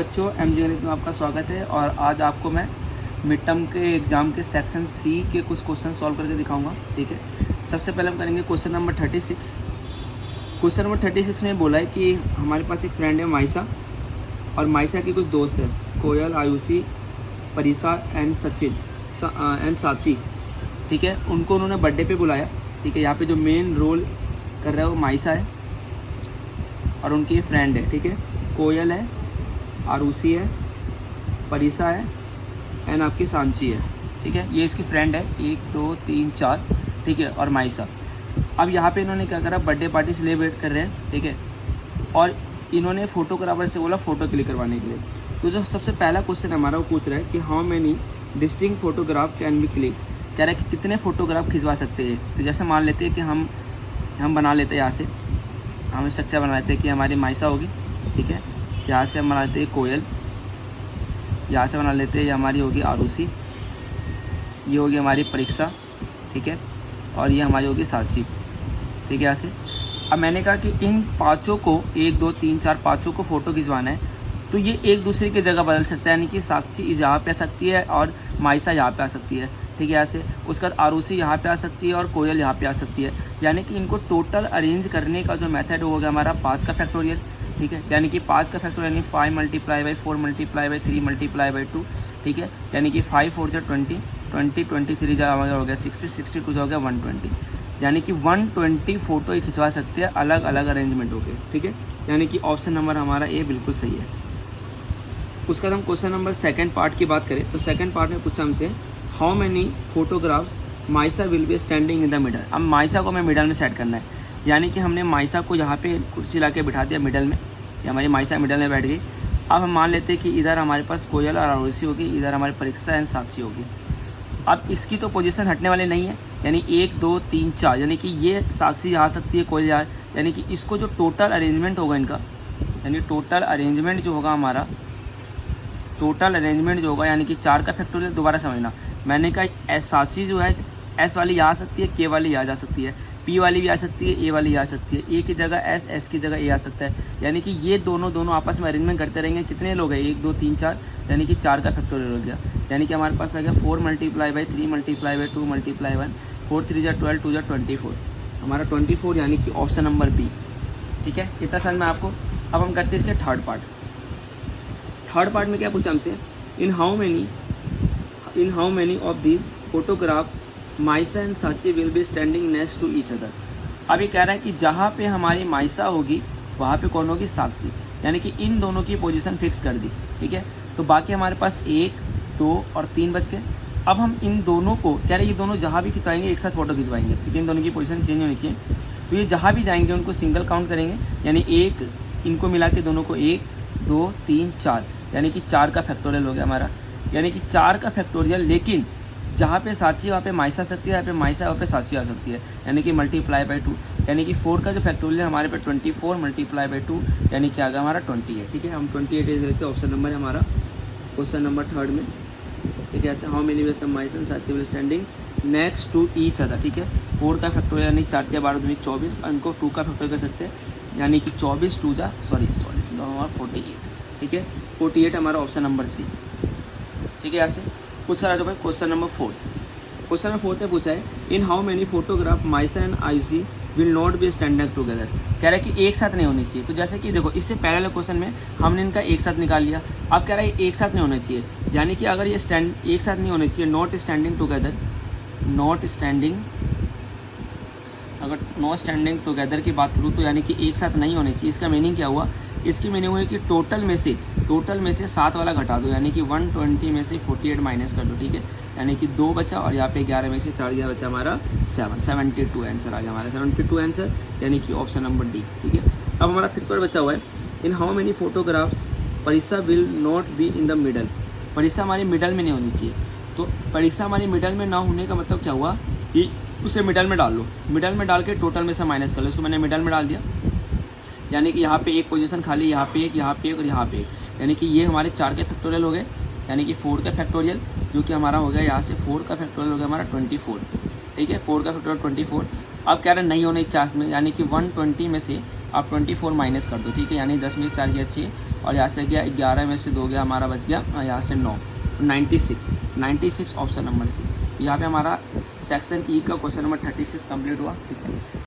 बच्चों एमजी गणित में आपका स्वागत है। और आज आपको मैं मिड टर्म के एग्ज़ाम के सेक्शन सी के कुछ क्वेश्चन सॉल्व करके दिखाऊंगा। ठीक है, सबसे पहले हम करेंगे क्वेश्चन नंबर 36। क्वेश्चन नंबर 36 में बोला है कि हमारे पास एक फ्रेंड है माइसा, और माइसा के कुछ दोस्त हैं कोयल, आयुषी, परिसा एंड सचिन एंड साची। ठीक है, उनको उन्होंने बर्थडे पे बुलाया। ठीक है, यहाँ पे जो मेन रोल कर रहा है वो माइसा है और उनकी फ्रेंड है। ठीक है, कोयल है, आरुषि है, परिसा है एंड आपकी सांची है। ठीक है, ये इसकी फ्रेंड है, 1 2 3 4। ठीक है, और माइसा। अब यहाँ पे इन्होंने क्या करा, बर्थडे पार्टी सेलिब्रेट कर रहे हैं। ठीक है, और इन्होंने फोटोग्राफर से बोला फ़ोटो क्लिक करवाने के लिए। तो जो सबसे पहला क्वेश्चन हमारा वो पूछ रहा है कि how many distinct photograph can be click. कह रहा है कि कितने फ़ोटोग्राफ खिंचवा सकते हैं। तो जैसे मान लेते हैं कि हम बना लेते हैं, यहाँ से हम स्ट्रक्चर बना लेते हैं कि हमारी माइसा होगी। ठीक है, यहाँ से हम बना लेते हैं कोयल, यहाँ से बना लेते हैं ये हमारी होगी आरुषि, ये होगी हमारी परीक्षा। ठीक है, और ये हमारी होगी साची। ठीक है, यहाँ से अब मैंने कहा कि इन पाँचों को 1 2 3 4 पाँचों को फ़ोटो खिंचवाना है। तो ये एक दूसरे की जगह बदल सकता है, यानी कि साक्षी यहाँ पे आ सकती है और माइसा यहाँ पे आ सकती है। ठीक है, यहाँ से उसके बाद आरुषि यहाँ पे आ सकती है और कोयल यहाँ पे आ सकती है। यानी कि इनको टोटल अरेंज करने का जो मेथड हो गया हमारा 5 का फैक्टोरियल। ठीक है, यानी कि 5 का फैक्टोरियल यानी 5 × 4 × 3 × 2। ठीक है, यानी कि 5 4 जा 20, 20 23 जा हो गया 60, 62 हो गया 120। यानी कि 120 फ़ोटो ही खिंचवा सकते हैं अलग अलग अरेंजमेंट हो गए। ठीक है, यानी कि ऑप्शन नंबर हमारा ए बिल्कुल सही है। उसका हम क्वेश्चन नंबर सेकंड पार्ट की बात करें तो सेकंड पार्ट में पूछा हमसे हाउ मैनी फोटोग्राफ्स माइसा will be standing in the middle. अब माइसा को हमें मिडल में सेट करना है, यानी कि हमने माइसा को यहाँ पे कुर्सी ला के बिठा दिया मिडल में, या हमारी माइसा मिडल में बैठ गई। अब हम मान लेते हैं कि इधर हमारे पास कोयल और आरुषि होगी, इधर हमारी परीक्षा एंड साक्षी होगी। अब इसकी तो पोजीशन हटने वाली नहीं है, यानी 1 2 3 4, यानी कि ये साक्षी आ सकती है, कोयल यहाँ, यानी कि इसको जो टोटल अरेंजमेंट होगा इनका, यानी टोटल अरेंजमेंट जो होगा हमारा, टोटल अरेंजमेंट जो होगा यानी कि 4 का फैक्टोरियल। दोबारा समझना, मैंने कहा एस साक्षी जो है एस वाली यहाँ आ सकती है, के वाली यहाँ जा सकती है, पी वाली भी आ सकती है, ए वाली आ सकती है, ए की जगह एस, एस की जगह ए आ सकता है। यानी कि ये दोनों आपस में अरेंजमेंट करते रहेंगे। कितने लोग हैं, 1 2 3 4, यानी कि 4 का फैक्टोरियल हो गया। यानी कि हमारे पास आ गया 4 × 3 × 2 × 1, 4 3 जा 12, 2 जा 24, हमारा 24, यानी कि ऑप्शन नंबर बी। ठीक है, इतना समझ में आपको। अब हम करते हैं इसके थर्ड पार्ट में क्या पूछा हमसे, in how many of this photograph Maisa and Sachi will be standing next to each other. अब ये कह रहा है कि जहाँ पे हमारी माइसा होगी वहाँ पे कौन होगी, साक्षी, यानी कि इन दोनों की पोजीशन फिक्स कर दी। ठीक है, तो बाकी हमारे पास 1 2 और 3 बच गए। अब हम इन दोनों को कह रहे हैं ये दोनों जहाँ भी खिंचवाएंगे एक साथ फ़ोटो खिंचवाएंगे। ठीक है, इन दोनों की पोजीशन चेंज होनी चाहिए। तो ये जहाँ भी जाएंगे उनको सिंगल काउंट करेंगे, यानी 1 इनको मिला के दोनों को 1 2 3 4, यानी कि 4 का फैक्टोरियल हो गया हमारा, यानी कि 4 का फैक्टोरियल। लेकिन जहाँ पे साची वहाँ पे माइसा आ सकती है, यहाँ पे माइसा वहाँ पे साची आ सकती है, यानी कि × 2, यानी कि 4 का जो फैक्टोरियल हमारे पे 24 × 2, यानी कि आ गया हमारा 20 है। ठीक है, हम 28 लेते हैं, ऑप्शन नंबर है हमारा क्वेश्चन नंबर थर्ड में। ठीक है, ऐसे how many ways the Maisa and Sachi will standing next to each other. ठीक है, 4 का फैक्टोरियल यानी 4 × 12 = 24, और इनको 2 का फैक्टोरियल कर सकते हैं, यानी कि 24 2 जा 48। ठीक है, 48 हमारा ऑप्शन नंबर सी। ठीक है, यहाँ से पूछा रहा था भाई क्वेश्चन नंबर फोर्थ में पूछा है in how many photograph Maisa and Ayushi will not B standing together. कह रहा है कि एक साथ नहीं होनी चाहिए। तो जैसे कि देखो, इससे पहले क्वेश्चन में हमने इनका एक साथ निकाल लिया। अब कह रहा है एक साथ नहीं होना चाहिए, यानी कि अगर ये एक साथ नहीं होना चाहिए, नॉट स्टैंडिंग टुगेदर की बात करूँ तो यानी कि एक साथ नहीं होने चाहिए। इसका मीनिंग क्या हुआ, इसकी मीनिंग हुई कि टोटल में से 7 वाला घटा दो, यानी कि 120 में से 48 माइनस कर दो। ठीक है, यानी कि 2 बचा, और यहाँ पे 11 में से 4 गया, बचा हमारा 72 आंसर आ गया हमारा 72 आंसर, यानी कि ऑप्शन नंबर डी। ठीक है, अब हमारा फिर पर बचा हुआ है in how many photographs Parisa will not be in the middle. Parisa हमारी मिडल में नहीं होनी चाहिए। तो परिसा हमारी मिडल में ना होने का मतलब क्या हुआ कि उसे मिडल में डाल लो, मिडल में डाल के टोटल में से माइनस कर लो। इसको मैंने मिडल में डाल दिया, यानी कि यहाँ पे एक पोजीशन खाली, यहाँ पे एक और यहाँ पे एक, यानी कि ये हमारे 4 के फैक्टोरियल हो गए, यानी कि 4 का फैक्टोरियल जो कि हमारा हो गया यहाँ से 4 का फैक्टोरियल हो गया हमारा 24। ठीक है, 4 का फैक्टोरियल 24। अब कह रहे नहीं होने चांस में, यानी कि 120 में से आप 24 माइनस कर दो, ठीक है, यानी 10 में से 4 गया 6 और यहाँ से गया 11 में से 2 गया हमारा बच गया यहाँ से 9, 96 ऑप्शन नंबर सी। यहाँ पे हमारा सेक्शन ई का क्वेश्चन नंबर 36 कंप्लीट हुआ, ठीक है।